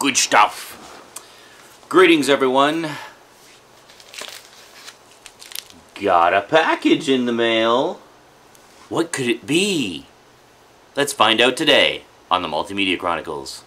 Good stuff. Greetings, everyone. Got a package in the mail. What could it be? Let's find out today on the Multimedia Chronicles.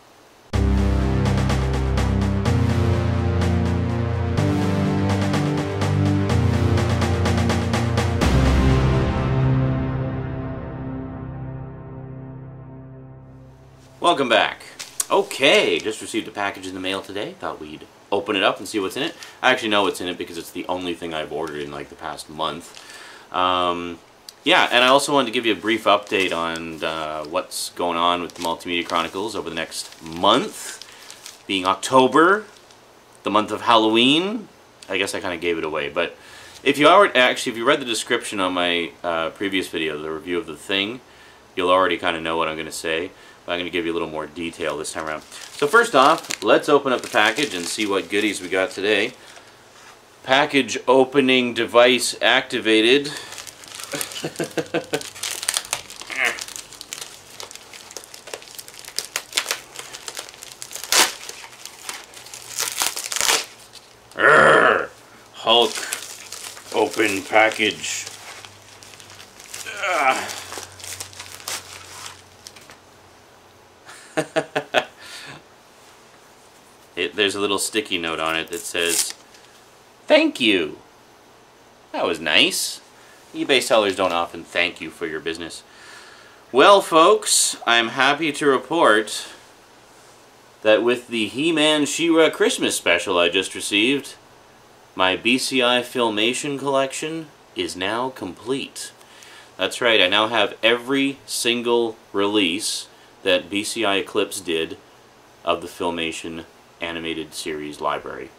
Welcome back. Okay, just received a package in the mail today. Thought we'd open it up and see what's in it. I actually know what's in it because it's the only thing I've ordered in like the past month. Yeah, and I also wanted to give you a brief update on what's going on with the Multimedia Chronicles over the next month, being October, the month of Halloween. I guess I kind of gave it away, but if you if you read the description on my previous video, the review of The Thing, you'll already kind of know what I'm going to say. But I'm going to give you a little more detail this time around. So first off, let's open up the package and see what goodies we got today. Package opening device activated. Hulk open package. There's a little sticky note on it that says, "Thank you." That was nice. eBay sellers don't often thank you for your business. Well, folks, I'm happy to report that with the He-Man She-Ra Christmas special I just received, my BCI Filmation collection is now complete. That's right, I now have every single release that BCI Eclipse did of the Filmation animated series library.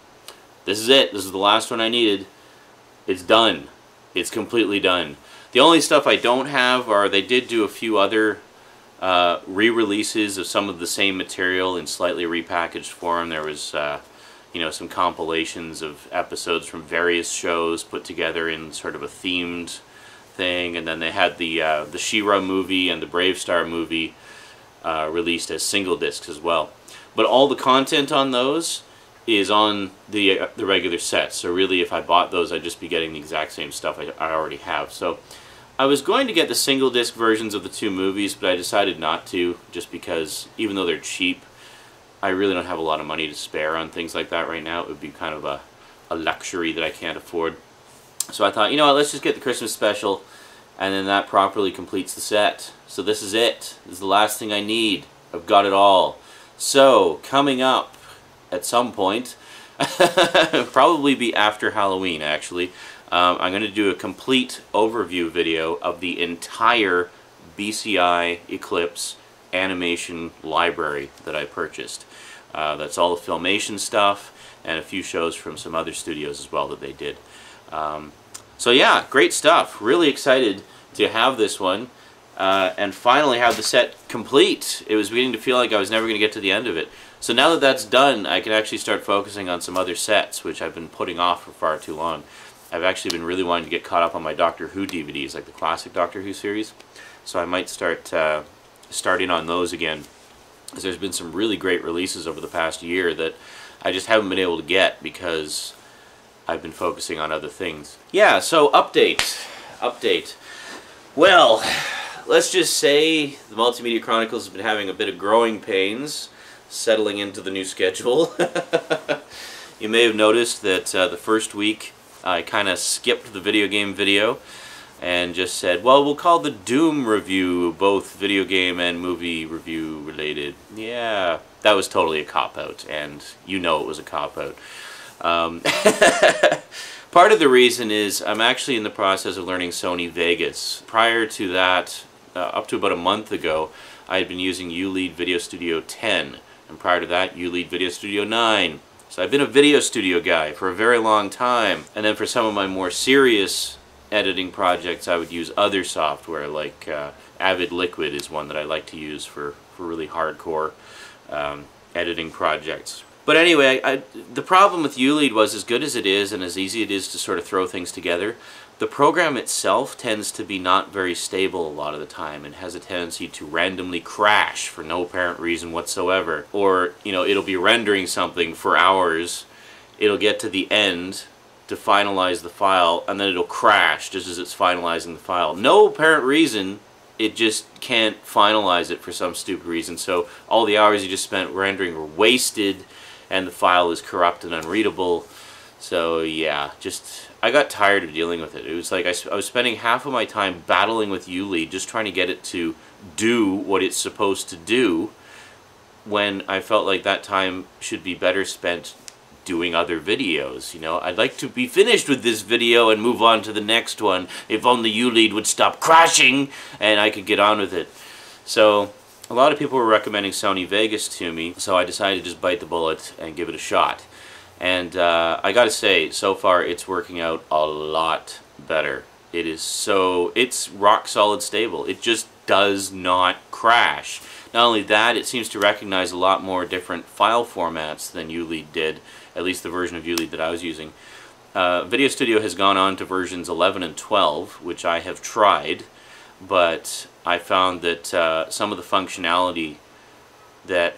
This is it. This is the last one I needed. It's done. It's completely done. The only stuff I don't have are, they did do a few other re-releases of some of the same material in slightly repackaged form. There was you know, some compilations of episodes from various shows put together in sort of a themed thing, and then they had the She-Ra movie and the Brave Star movie released as single discs as well. But all the content on those is on the regular set. So really, if I bought those, I'd just be getting the exact same stuff I already have. So I was going to get the single disc versions of the two movies, but I decided not to, just because even though they're cheap, I really don't have a lot of money to spare on things like that right now. It would be kind of a luxury that I can't afford. So I thought, you know what, let's just get the Christmas special, and then that properly completes the set. So this is it. This is the last thing I need. I've got it all. So, coming up at some point, probably be after Halloween actually, I'm going to do a complete overview video of the entire BCI Eclipse animation library that I purchased. That's all the Filmation stuff and a few shows from some other studios as well that they did. So yeah, great stuff. Really excited to have this one. And finally have the set complete. It was beginning to feel like I was never going to get to the end of it. So now that that's done, I can actually start focusing on some other sets, which I've been putting off for far too long. I've actually been really wanting to get caught up on my Doctor Who DVDs, like the classic Doctor Who series. So I might start starting on those again, because there's been some really great releases over the past year that I just haven't been able to get because I've been focusing on other things. Yeah, so update. Well, let's just say the Multimedia Chronicles has been having a bit of growing pains settling into the new schedule. You may have noticed that the first week I kind of skipped the video game video and just said, well, we'll call the Doom review both video game and movie review related. Yeah, that was totally a cop-out, and you know it was a cop-out. Part of the reason is I'm actually in the process of learning Sony Vegas. Prior to that, up to about a month ago, I had been using ULEAD Video Studio 10, and prior to that, ULEAD Video Studio 9. So I've been a video studio guy for a very long time, and then for some of my more serious editing projects, I would use other software, like Avid Liquid is one that I like to use for really hardcore editing projects. But anyway, the problem with ULEAD was, as good as it is and as easy it is to sort of throw things together, the program itself tends to be not very stable a lot of the time and has a tendency to randomly crash for no apparent reason whatsoever. Or, you know, it'll be rendering something for hours, it'll get to the end to finalize the file, and then it'll crash just as it's finalizing the file. No apparent reason, it just can't finalize it for some stupid reason. So all the hours you just spent rendering were wasted, and the file is corrupt and unreadable. So yeah, I got tired of dealing with it. It was like I was spending half of my time battling with ULEAD, just trying to get it to do what it's supposed to do, when I felt like that time should be better spent doing other videos. You know, I'd like to be finished with this video and move on to the next one. If only ULEAD would stop crashing and I could get on with it. So a lot of people were recommending Sony Vegas to me, so I decided to just bite the bullet and give it a shot. And I gotta say, so far it's working out a lot better. It's rock solid stable. It just does not crash. Not only that, it seems to recognize a lot more different file formats than ULEAD did, at least the version of ULEAD that I was using. Video Studio has gone on to versions 11 and 12, which I have tried, but I found that some of the functionality that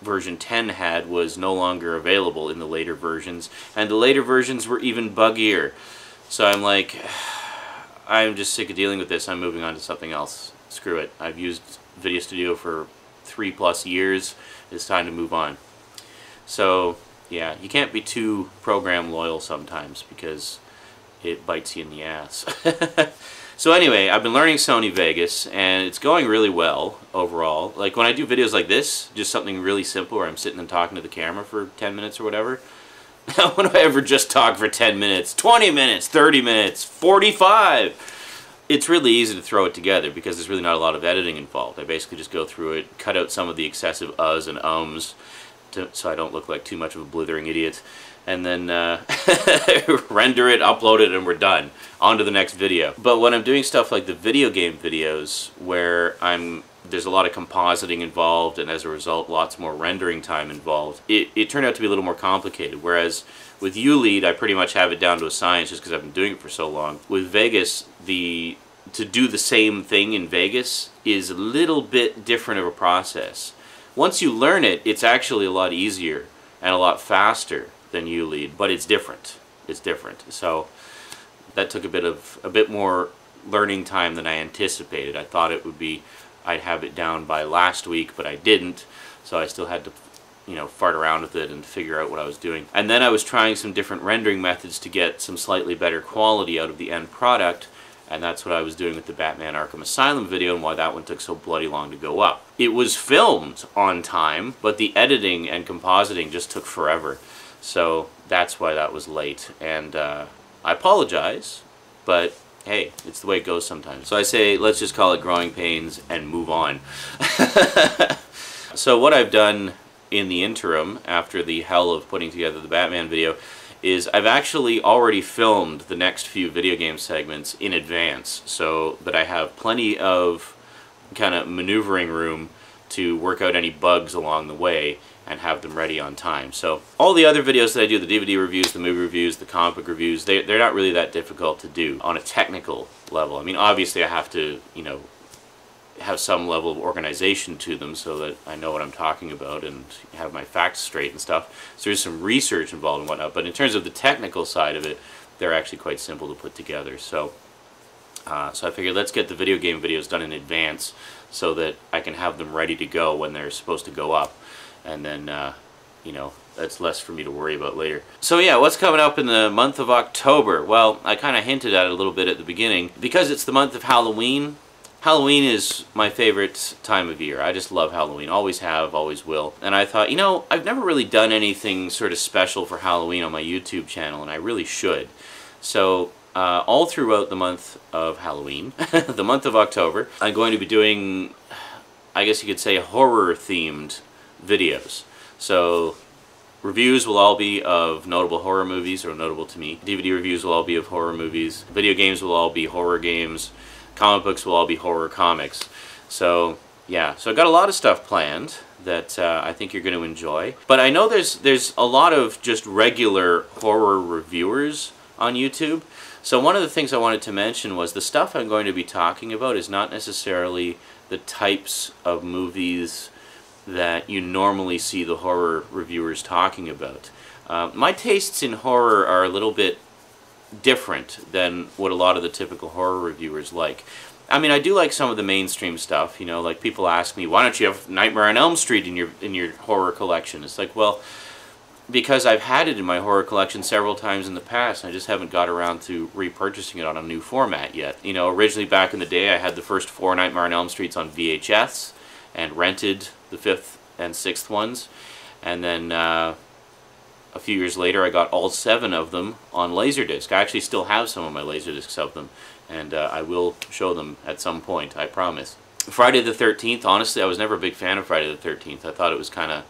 version 10 had was no longer available in the later versions, and the later versions were even buggier. So I'm like, I'm just sick of dealing with this. I'm moving on to something else. Screw it. I've used Video Studio for 3+ years. It's time to move on. So yeah, you can't be too program loyal sometimes because it bites you in the ass. So anyway, I've been learning Sony Vegas, and it's going really well overall. Like when I do videos like this, just something really simple where I'm sitting and talking to the camera for 10 minutes or whatever. When do I ever just talk for 10 minutes, 20 minutes, 30 minutes, 45? It's really easy to throw it together because there's really not a lot of editing involved. I basically just go through it, cut out some of the excessive uhs and ums so I don't look like too much of a blithering idiot, and then render it, upload it, and we're done. On to the next video. But when I'm doing stuff like the video game videos, where there's a lot of compositing involved, and as a result, lots more rendering time involved, it turned out to be a little more complicated. Whereas with ULEAD, I pretty much have it down to a science just because I've been doing it for so long. With Vegas, to do the same thing in Vegas is a little bit different of a process. Once you learn it, it's actually a lot easier and a lot faster than ULEAD, but it's different. It's different. So that took a bit more learning time than I anticipated. I thought I'd have it down by last week, but I didn't. So I still had to, fart around with it and figure out what I was doing. And then I was trying some different rendering methods to get some slightly better quality out of the end product. And that's what I was doing with the Batman Arkham Asylum video, and why that one took so bloody long to go up. It was filmed on time, but the editing and compositing just took forever. So that's why that was late. And I apologize, but hey, it's the way it goes sometimes. So I say, let's just call it growing pains and move on. So what I've done in the interim, after the hell of putting together the Batman video, is I've actually already filmed the next few video game segments in advance, so that I have plenty of kind of maneuvering room to work out any bugs along the way and have them ready on time. So all the other videos that I do, the DVD reviews, the movie reviews, the comic book reviews, they're not really that difficult to do on a technical level. I mean, obviously I have to, have some level of organization to them so that I know what I'm talking about and have my facts straight and stuff. So there's some research involved and whatnot, but in terms of the technical side of it, they're actually quite simple to put together. So so I figured let's get the video game videos done in advance so that I can have them ready to go when they're supposed to go up, and then that's less for me to worry about later. So yeah, what's coming up in the month of October? Well, I kind of hinted at it a little bit at the beginning. Because it's the month of Halloween, Halloween is my favorite time of year. I just love Halloween. Always have, always will. And I thought, I've never really done anything sort of special for Halloween on my YouTube channel, and I really should. So all throughout the month of Halloween, the month of October, I'm going to be doing, I guess you could say, horror-themed videos. So reviews will all be of notable horror movies, or notable to me. DVD reviews will all be of horror movies. Video games will all be horror games. Comic books will all be horror comics. So yeah, so I got a lot of stuff planned that I think you're going to enjoy. But I know there's a lot of just regular horror reviewers on YouTube. So one of the things I wanted to mention was the stuff I'm going to be talking about is not necessarily the types of movies that you normally see the horror reviewers talking about. My tastes in horror are a little bit different than what a lot of the typical horror reviewers like. I mean, I do like some of the mainstream stuff, you know, like people ask me, why don't you have Nightmare on Elm Street in your horror collection? It's like, well, because I've had it in my horror collection several times in the past, and I just haven't got around to repurchasing it on a new format yet. You know, originally back in the day, I had the first 4 Nightmare on Elm Streets on VHS, and rented the 5th and 6th ones, and then a few years later, I got all 7 of them on Laserdisc. I actually still have some of my Laserdiscs of them, and I will show them at some point, I promise. Friday the 13th, honestly, I was never a big fan of Friday the 13th. I thought it was kind of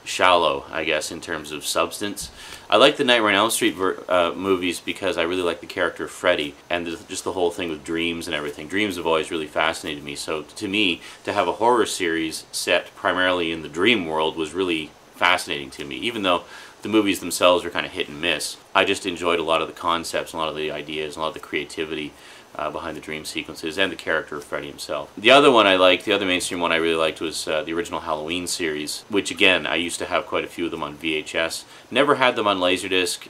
shallow, I guess, in terms of substance. I like the Nightmare on Elm Street movies because I really like the character of Freddy, and just the whole thing with dreams and everything. Dreams have always really fascinated me, so to me, to have a horror series set primarily in the dream world was really fascinating to me, even though the movies themselves are kind of hit and miss. I just enjoyed a lot of the concepts, a lot of the ideas, a lot of the creativity behind the dream sequences, and the character of Freddy himself. The other one I liked, the other mainstream one I really liked, was the original Halloween series, which again, I used to have quite a few of them on VHS. Never had them on Laserdisc,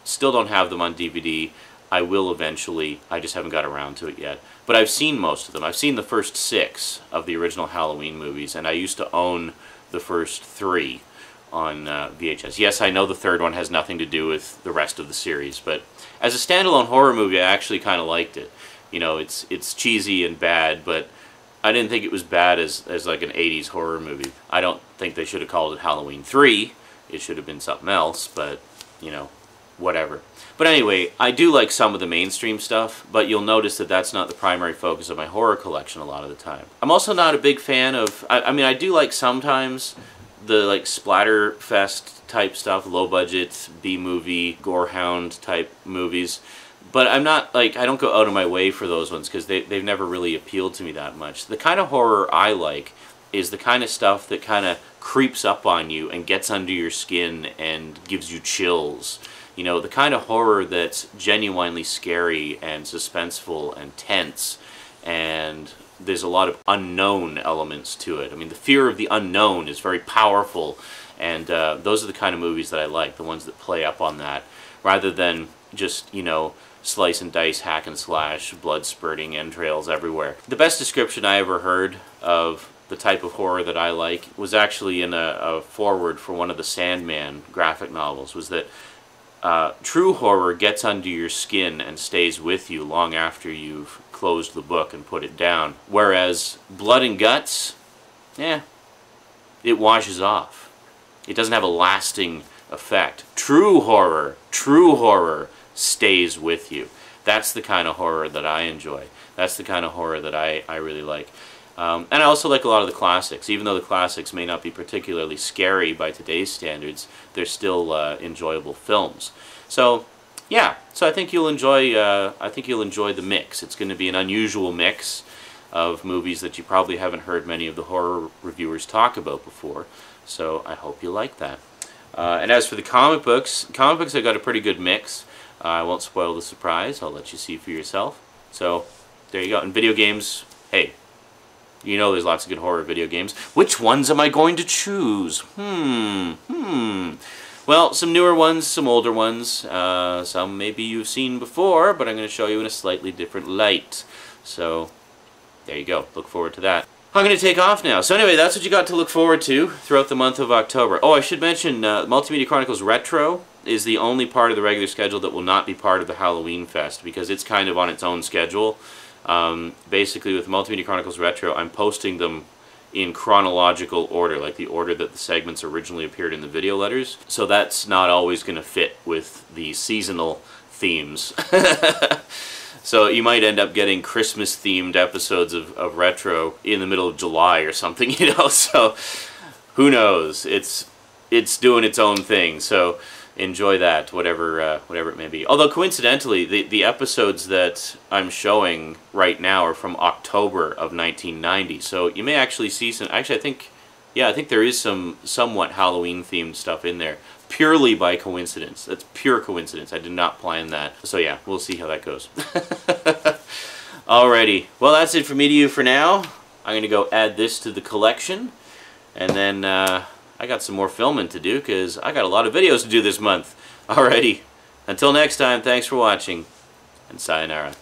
still don't have them on DVD. I will eventually, I just haven't got around to it yet. But I've seen most of them. I've seen the first 6 of the original Halloween movies, and I used to own the first 3 on VHS. Yes, I know the 3rd one has nothing to do with the rest of the series, but as a standalone horror movie, I actually kind of liked it. You know, it's cheesy and bad, but I didn't think it was bad as like an 80s horror movie. I don't think they should have called it Halloween 3. It should have been something else, but, you know, whatever. But anyway, I do like some of the mainstream stuff, but you'll notice that that's not the primary focus of my horror collection a lot of the time. I'm also not a big fan of, I mean, I do like sometimes the like Splatterfest type stuff, low budget, B-movie, gorehound type movies. But I'm not, like, I don't go out of my way for those ones because they've never really appealed to me that much. The kind of horror I like is the kind of stuff that kind of creeps up on you and gets under your skin and gives you chills. You know, the kind of horror that's genuinely scary and suspenseful and tense, and there's a lot of unknown elements to it. I mean, the fear of the unknown is very powerful, and those are the kind of movies that I like, the ones that play up on that, rather than just, you know, slice and dice, hack and slash, blood spurting, entrails everywhere. The best description I ever heard of the type of horror that I like was actually in a foreword for one of the Sandman graphic novels, was that true horror gets under your skin and stays with you long after you've closed the book and put it down. Whereas blood and guts, it washes off. It doesn't have a lasting effect. True horror stays with you. That's the kind of horror that I enjoy. That's the kind of horror that I really like. And I also like a lot of the classics. Even though the classics may not be particularly scary by today's standards, they're still enjoyable films. So, yeah. So I think you'll enjoy. The mix. It's going to be an unusual mix of movies that you probably haven't heard many of the horror reviewers talk about before. So I hope you like that. And as for the comic books I got a pretty good mix. I won't spoil the surprise. I'll let you see for yourself. So there you go. And video games, hey. You know there's lots of good horror video games. Which ones am I going to choose? Well, some newer ones, some older ones. Some maybe you've seen before, but I'm going to show you in a slightly different light. So, there you go. Look forward to that. I'm going to take off now. So anyway, that's what you got to look forward to throughout the month of October. Oh, I should mention, Multimedia Chronicles Retro is the only part of the regular schedule that will not be part of the Halloween Fest, because it's kind of on its own schedule. Basically, with Multimedia Chronicles Retro, I'm posting them in chronological order, like the order that the segments originally appeared in the video letters. So that's not always going to fit with the seasonal themes. So you might end up getting Christmas-themed episodes of Retro in the middle of July or something, you know. So who knows? It's doing its own thing. So enjoy that, whatever it may be. Although coincidentally, the episodes that I'm showing right now are from October of 1990, so you may actually see some. Actually, I think there is some somewhat Halloween themed stuff in there, purely by coincidence. That's pure coincidence. I did not plan that. So yeah, we'll see how that goes. Alrighty, well that's it from me to you for now. I'm gonna go add this to the collection, and then I got some more filming to do because I got a lot of videos to do this month. Alrighty, until next time, thanks for watching, and sayonara.